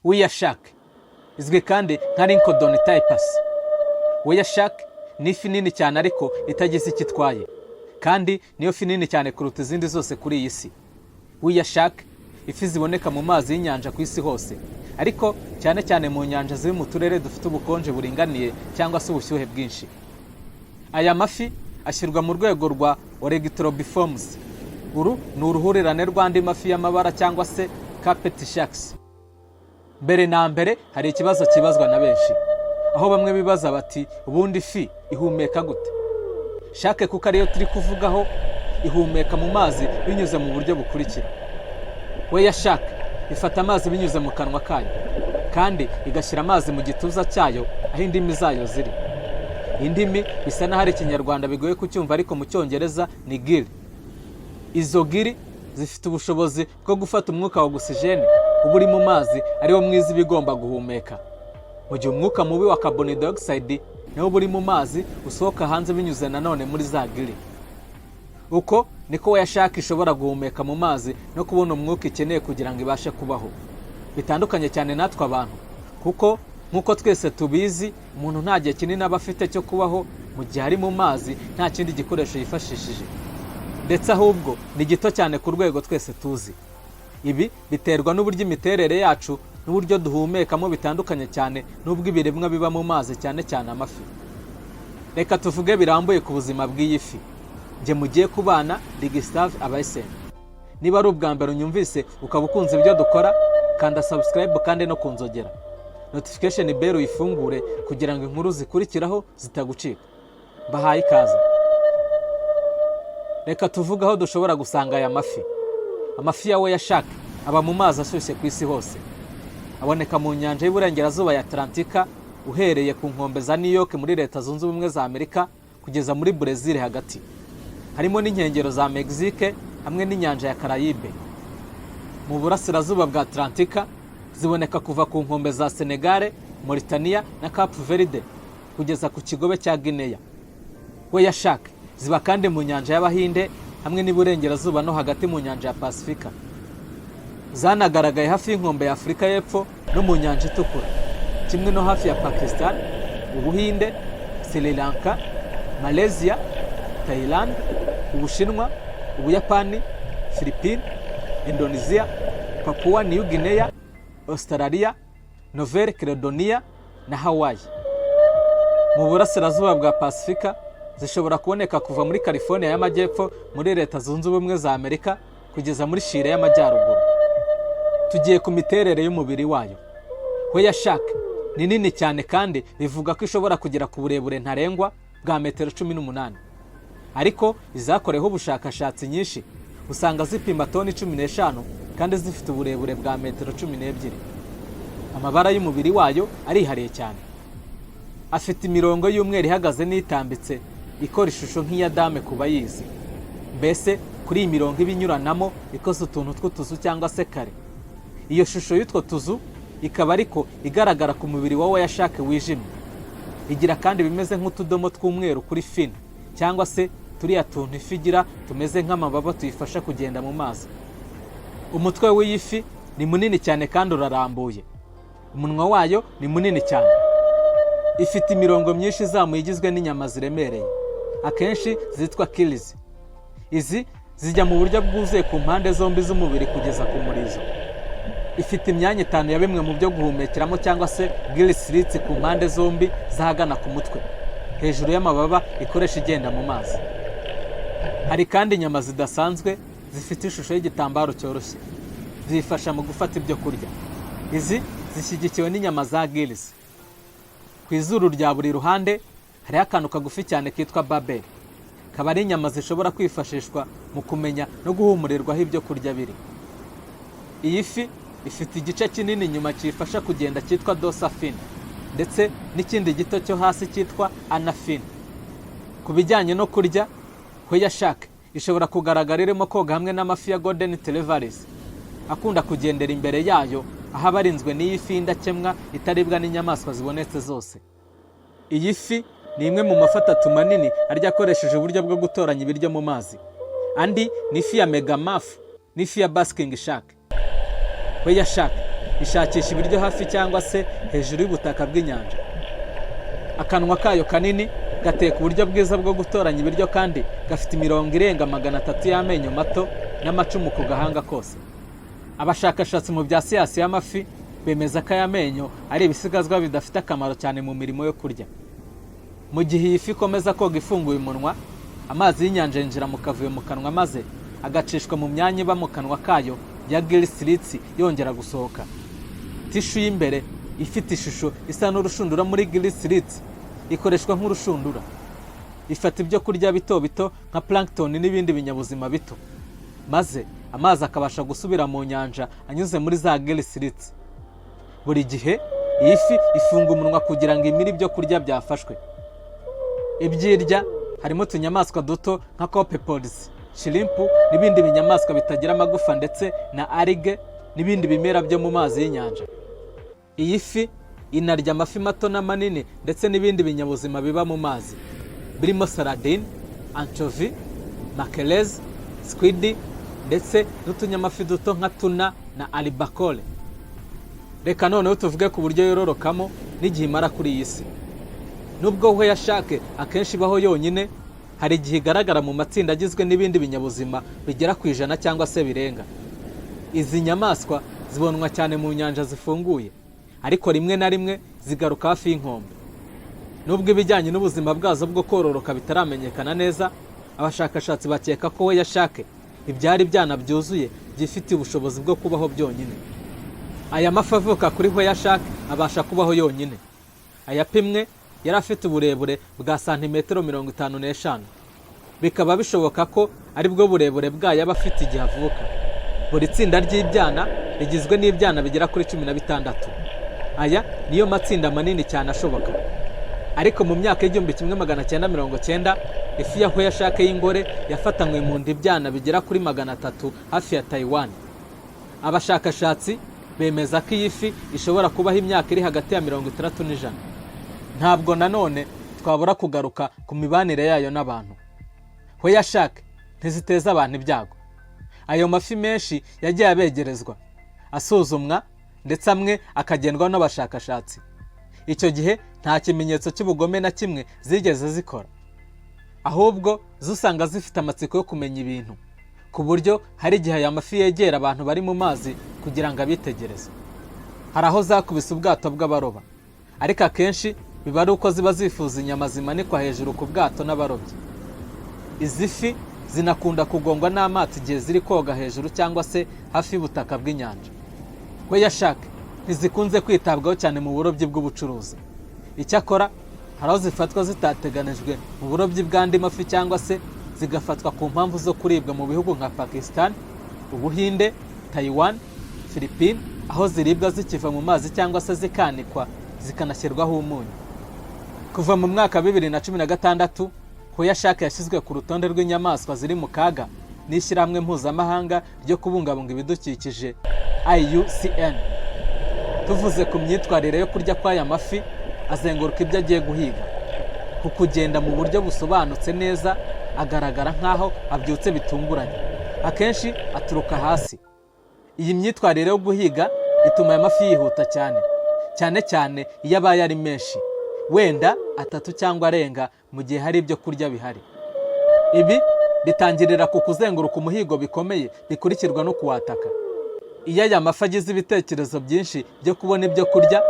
Weya shark izwi kandi nka Rincodon typus. Weya shark ni ifi nini cyane ariko itagize icyo itwaye, kandi niyo fi nini cyane kuruta izindi zose kuri iyi si. Weya shark ifi ziboneka mu mazi y'inyanja ku isi hose, ariko cyane cyane mu nyanja ziri mu turere dufite ubukonje buringaniye cyangwa se ubushyuhe bwinshi. Aya mafi ashyirwa mu rwego rwa Oryctorobiformes. Uru ni uruhurirane rw'andi mafi y'amabara cyangwa se carpet sharks. Mbere na mbere hari ikibazo kibazwa na benshi, aho bamwe bibaza bati ubundi ifi ihumeka gute? Shark kuko ariyo turi kuvugaho ihumeka mu mazi binyuze mu buryo bukurikira. Weya shark ifata amazi binyuze mu kanwa kayo, kandi igashyira amazi mu gituza cyayo aho indimi zayo ziri. Indimi bisa n'aho ari Ikinyarwanda bigoye kucyumva, ariko mu Cyongereza ni gill. Izo giri zifite ubushobozi bwo gufata umwuka wa oxygene uba uri mu mazi ariwo mwiza iba igomba guhumeka, mu gihe umwuka mubi wa carbon dioxide nawo uba uri mu mazi usohoka hanze binyuze nanone muri za giri. Uko niko weya shark ishobora guhumeka mu mazi no kubona umwuka ikeneye kugira ngo ibashe kubaho. Bitandukanye cyane natwe abantu, kuko nk'uko twese tubizi, umuntu nta gihe kinini aba afite cyo kubaho mu gihe ari mu mazi nta kindi gikoresho yifashishije, ndetse ahubwo ni gito cyane ku rwego twese tuzi. Ibi biterwa n'uburyo imiterere yacu n'uburyo duhumekamo bitandukanye cyane n'ubwo ibiremwa biba mu mazi, cyane cyane amafi. Reka tuvuge birambuye ku buzima bw'iyi fi. Nge mugiye kubana Gustave Abayisenge. Niba ari ubwa mbere unyumvise ukaba ukunze ibyo dukora, kanda subscribe kandi no kunzogera notification bell uyifungure kugira ngo inkuru zikurikiraho zitagucika. Bahaye ikaze. Reka tuvuga aho dushobora gusanga aya mafi. Amafi ya weya shark aba mu mazi ashyushye ku isi hose. Aboneka mu nyanja y'Iburengerazuba ya Atlantika, uhereye ku nkombe za New York muri Leta Zunze Ubumwe za Amerika kugeza muri Brazil hagati. Harimo n'inkengero za Mexique hamwe n'inyanja ya Caraïbe. Mu burasirazuba bwa Atlantika ziboneka kuva ku nkombe za Senegal, Mauritania na Cape Verde kugeza ku kigobe cya Guinea. Weya shark ziba kandi mu nyanja y'Abahinde hamwe n'Iburengerazuba no hagati mu nyanja ya Pasifika. Zanagaragaye hafi y'inkombe ya Afurika y'Epfo no mu nyanja itukura, kimwe no hafi ya Pakistan, Ubuhinde, Sri Lanka, Malaysia, Thailand, Ubushinwa, Ubuyapani, Philippines, Indonesia, Papua New Guinea, Australia, Nouvelle Caledonia na Hawaii. Mu burasirazuba bwa Pasifika zishobora kuboneka kuva muri California y'Amajyepfo muri Leta Zunze Ubumwe za Amerika kugeza muri Chile y'Amajyaruguru. Tugiye ku miterere y'umubiri wayo. Weya shark ni nini cyane kandi bivuga ko ishobora kugera ku burebure ntarengwa bwa metero 18. Ariko izakoreho ubushakashatsi nyinshi usanga zipima toni 15 kandi zifite uburebure bwa metero 12. Amabara y'umubiri wayo arihariye cyane. Afite imirongo y'umweru ihagaze n'itambitse ikora ishusho nk'iya dame ku bayizi. Mbese kuri iyi mirongo ibinyuranamo ikoze utuntu tw'utuzu cyangwa se kare. Iyo shusho y'utwo tuzu ikaba ariko igaragara ku mubiri wa weya shark wijimye. Igira kandi bimeze nk'utudomo tw'umweru kuri fin, cyangwa se turiya tuntu ifi igira tumeze nk'amababa tuyifasha kugenda mu mazi. Umutwe w'iyi fi ni munini cyane kandi urarambuye. Umunwa wayo ni munini cyane. Ifite imirongo myinshi izamuye igizwe n'inyama ziremereye, akenshi zitwa gills. Izi zijya mu buryo bwuzuye ku mpande zombi z'umubiri kugeza ku murizo. Ifite imyanya 5 ya bimwe mu byo guhumekeramo cyangwa se gill slits ku mpande zombi zahagana ku mutwe, hejuru y'amababa ikoresha igenda mu mazi. Hari kandi inyama zidasanzwe zifite ishusho y'igitambaro cyoroshye, zifasha mu gufata ibyo kurya. Izi zishyigikiwe n'inyama za gills. Ku izuru rya buri ruhande hari akantu kagufi cyane kitwa barbel. Kaba ari inyama zishobora kwifashishwa mu kumenya no guhumurirwaho ibyo kurya biri. Iyi fi ifite igice kinini nyuma cyifasha kugenda cyitwa dorsal fin, ndetse n'ikindi gito cyo hasi cyitwa anal fin. Ku bijyanye no kurya, weya shark ishobora kugaragara irimo koga hamwe n'amafi ya golden retrievers akunda kugendera imbere yayo, aho abarinzwe n'iyi fi indakemwa itaribwa n'inyamaswa zibonetse zose. Iyi fi ni imwe mu mafi 3 manini arya akoresheje uburyo bwo gutoranya ibiryo mu mazi. Andi ni ifi ya mega mafi n'ifi ya basking shark. Weya shark ishakisha ibiryo hafi cyangwa se hejuru y'ubutaka bw'inyanja. Akanwa kayo kanini gateka uburyo bwiza bwo gutoranya ibiryo kandi gafite imirongo irenga 300 y'amenyo mato n'amacumu ku gahanga kose. Abashakashatsi mu bya siyansi y'amafi bemeza ko aya menyo ari ibisigazwa bidafite akamaro cyane mu mirimo yo kurya. Mu gihe iyi fi ikomeza koga ifunguye umunwa, amazi y'inyanja yinjira mu kavuyo mu kanwa maze agacishwa mu myanya iba mu kanwa kayo ya gills yongera gusohoka. Tishu y'imbere ifite ishusho isa n'urushundura muri gills ikoreshwa nk'urushundura. Ifata ibyo kurya bito bito nka plankton n'ibindi binyabuzima bito, maze amazi akabasha gusubira mu nyanja anyuze muri za gills. Buri gihe iyi fi ifunga umunwa kugira ngo imire ibyo kurya byafashwe. Ibyirya harimo utunyamaswa duto nka copepods, shrimp n'ibindi binyamaswa bitagira amagufa ndetse na algae n'ibindi bimera byo mu mazi y'inyanja. Iyi fi inarya amafi mato n'amanini ndetse n'ibindi binyabuzima biba mu mazi birimo sardine, anchovy, mackerels, squid ndetse n'utunyamafi duto nka tuna na albacore. Reka noneho tuvuge ku buryo yororokamo n'igihe imara kuri iyi si. Nubwo we yashake akenshi ibaho yonyine, hari igihe igaragara mu matsinda agizwe n'ibindi binyabuzima bigera ku 100 cyangwa se birenga. Izi nyamaswa zibonwa cyane mu nyanja zifunguye, ariko rimwe na rimwe zigaruka hafi y'inkombe. Nubwo ibijyanye n'ubuzima bwazo bwo kororoka bitaramenyekana neza, abashakashatsi bakeka ko we yashake ibyari byana byuzuye byifitiye ubushobozi bwo kubaho byonyine. Aya mafi avuka kuri we yashake abasha kubaho yonyine. Ayapimwe yari afite uburebure bwa santimetero 55. Bikaba bishoboka ko ari bwo burebure bwayo aba afite igihe avuka. Buri tsinda ry'ibyana rigizwe n'ibyana bigera kuri 16. Aya niyo matsinda manini cyane ashoboka. Ariko mu myaka y'1990 ifi yaho yashake y'ingore yafatanywe mu nda ibyana bigera kuri 300 hafi ya Taiwan. Abashakashatsi bemeza ko iyi fi ishobora kubaho imyaka iri hagati ya 30 n'ijana. Ntabwo nanone twabura kugaruka ku mibanire yayo n'abantu. We yashake ntiziteza abantu ibyago. Ayo mafi menshi yagiye abegerezwa, asuzumwa ndetse amwe akagendwa n'abashakashatsi. Icyo gihe nta kimenyetso cy'ubugome na kimwe zigeze zikora. Ahubwo zusanga zifite amatsiko yo kumenya ibintu, ku buryo hari igihe aya mafi yegera abantu bari mu mazi kugira ngo abitegereze. Hari aho zakubise ubwato bw'abaroba, ariko akenshi biba ari uko ziba zifuza inyama zimanikwa hejuru ku bwato n'abarobyi. Izi fi zinakunda kugongwa n'amato igihe ziri koga hejuru cyangwa se hafi y'ubutaka bw'inyanja. We yashake ntizikunze kwitabwaho cyane mu burobyi bw'ubucuruzi. Icyakora hari aho zifatwa zitateganijwe mu burobyi bw'andi mafi cyangwa se zigafatwa ku mpamvu zo kuribwa mu bihugu nka Pakistan, Ubuhinde, Taiwan, Philippines, aho ziribwa zikiva mu mazi cyangwa se zikanikwa zikanashyirwaho umunyu. Kuva mu mwaka 2016 ho yashake yashyizwe ku rutonde rw'inyamaswa ziri mu kaga n'ishyirahamwe mpuzamahanga ryo kubungabunga ibidukikije IUCN. Tuvuze ku myitwarire yo kurya kw'aya mafi, azenguruka ibyo agiye guhiga. Ku kugenda mu buryo busobanutse neza, agaragara nk'aho abyutse bitunguranye. Akenshi aturuka hasi. Iyi myitwarire yo guhiga ituma aya mafi yihuta cyane cyane iyo abaye ari menshi, wenda 3 cyangwa arenga mu gihe hari ibyo kurya bihari. Ibi bitangirira ku kuzenguruka umuhigo bikomeye bikurikirwa no kuwataka. Iyo aya mafi agize ibitekerezo byinshi byo kubona ibyo kurya,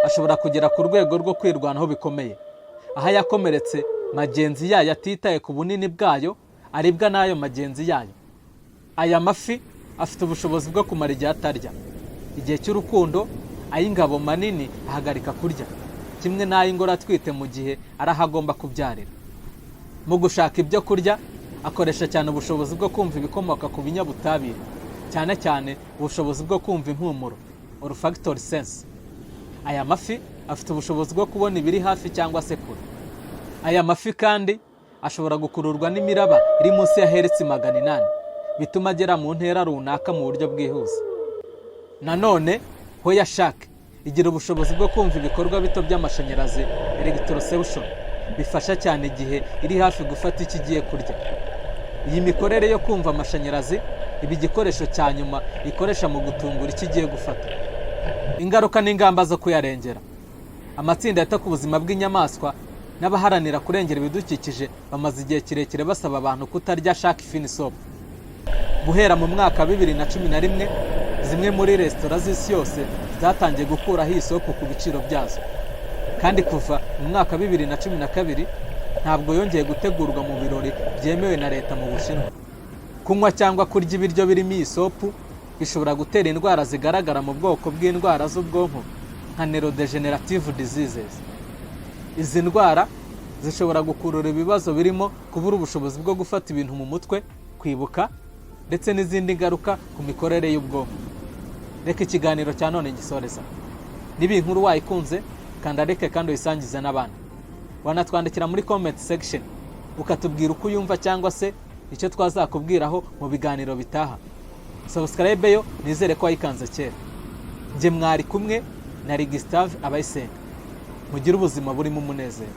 ashobora kugera ku rwego rwo kwirwanaho bikomeye. Aha yakomeretse magenzi yayo atitaye ku bunini bwayo, aribwa n'ayo magenzi yayo. Aya mafi afite ubushobozi bwo kumara igihe atarya. Igihe cy'urukundo ay'ingabo manini ahagarika kurya, kimwe n'ay'ingore atwite mu gihe arahagomba kubyarira. Mu gushaka ibyo kurya akoresha cyane ubushobozi bwo kumva ibikomoka ku binyabutabire, cyane ubushobozi bwo kumva impumuro, olfactory sense. Aya mafi afite ubushobozi bwo kubona ibiri hafi cyangwa se kure. Aya mafi kandi ashobora gukururwa n'imiraba iri munsi ya hertz 800, bituma agera mu ntera runaka mu buryo bwihuse. Nanone ho yashake igira ubushobozi bwo kumva ibikorwa bito by'amashanyarazi, electroception, bifasha cyane igihe iri hafi gufata ikigiye kurya. Iyi mikorere yo kumva amashanyarazi ibi igikoresho cya nyuma ikoresha mu gutungura ikigiye gufata. Ingaruka n'ingamba zo kuyarengera. Amatsinda yita ku buzima bw'inyamaswa n'abaharanira kurengera ibidukikije bamaze igihe kirekire basaba abantu kutarya shark fin soup. Guhera mu mwaka 2011 zimwe muri resitora z'isi yose zatangiye gukuraho iyi sopu ku biciro byazo, kandi kuva mu mwaka 2012 ntabwo yongeye gutegurwa mu birori byemewe na leta mu Bushinwa. Kunywa cyangwa kurya ibiryo birimo iyi sopu bishobora gutera indwara zigaragara mu bwoko bw'indwara z'ubwonko nka neurodegenerative diseases. Izi ndwara zishobora gukurura ibibazo birimo kubura ubushobozi bwo gufata ibintu mu mutwe, kwibuka, ndetse n'izindi ngaruka ku mikorere y'ubwonko. Reka ikiganiro cya none gisoreza. Niba inkuru wayikunze kanda like kandi uyisangize n'abandi. Wanatwandikira muri comment section ukatubwira uko uyumva cyangwa se icyo twazakubwiraho mu biganiro bitaha. Subscribe yo nizere ko wayikanze kera. Nge mwari kumwe na Gustave abayisenga. Mugire ubuzima burimo umunezero.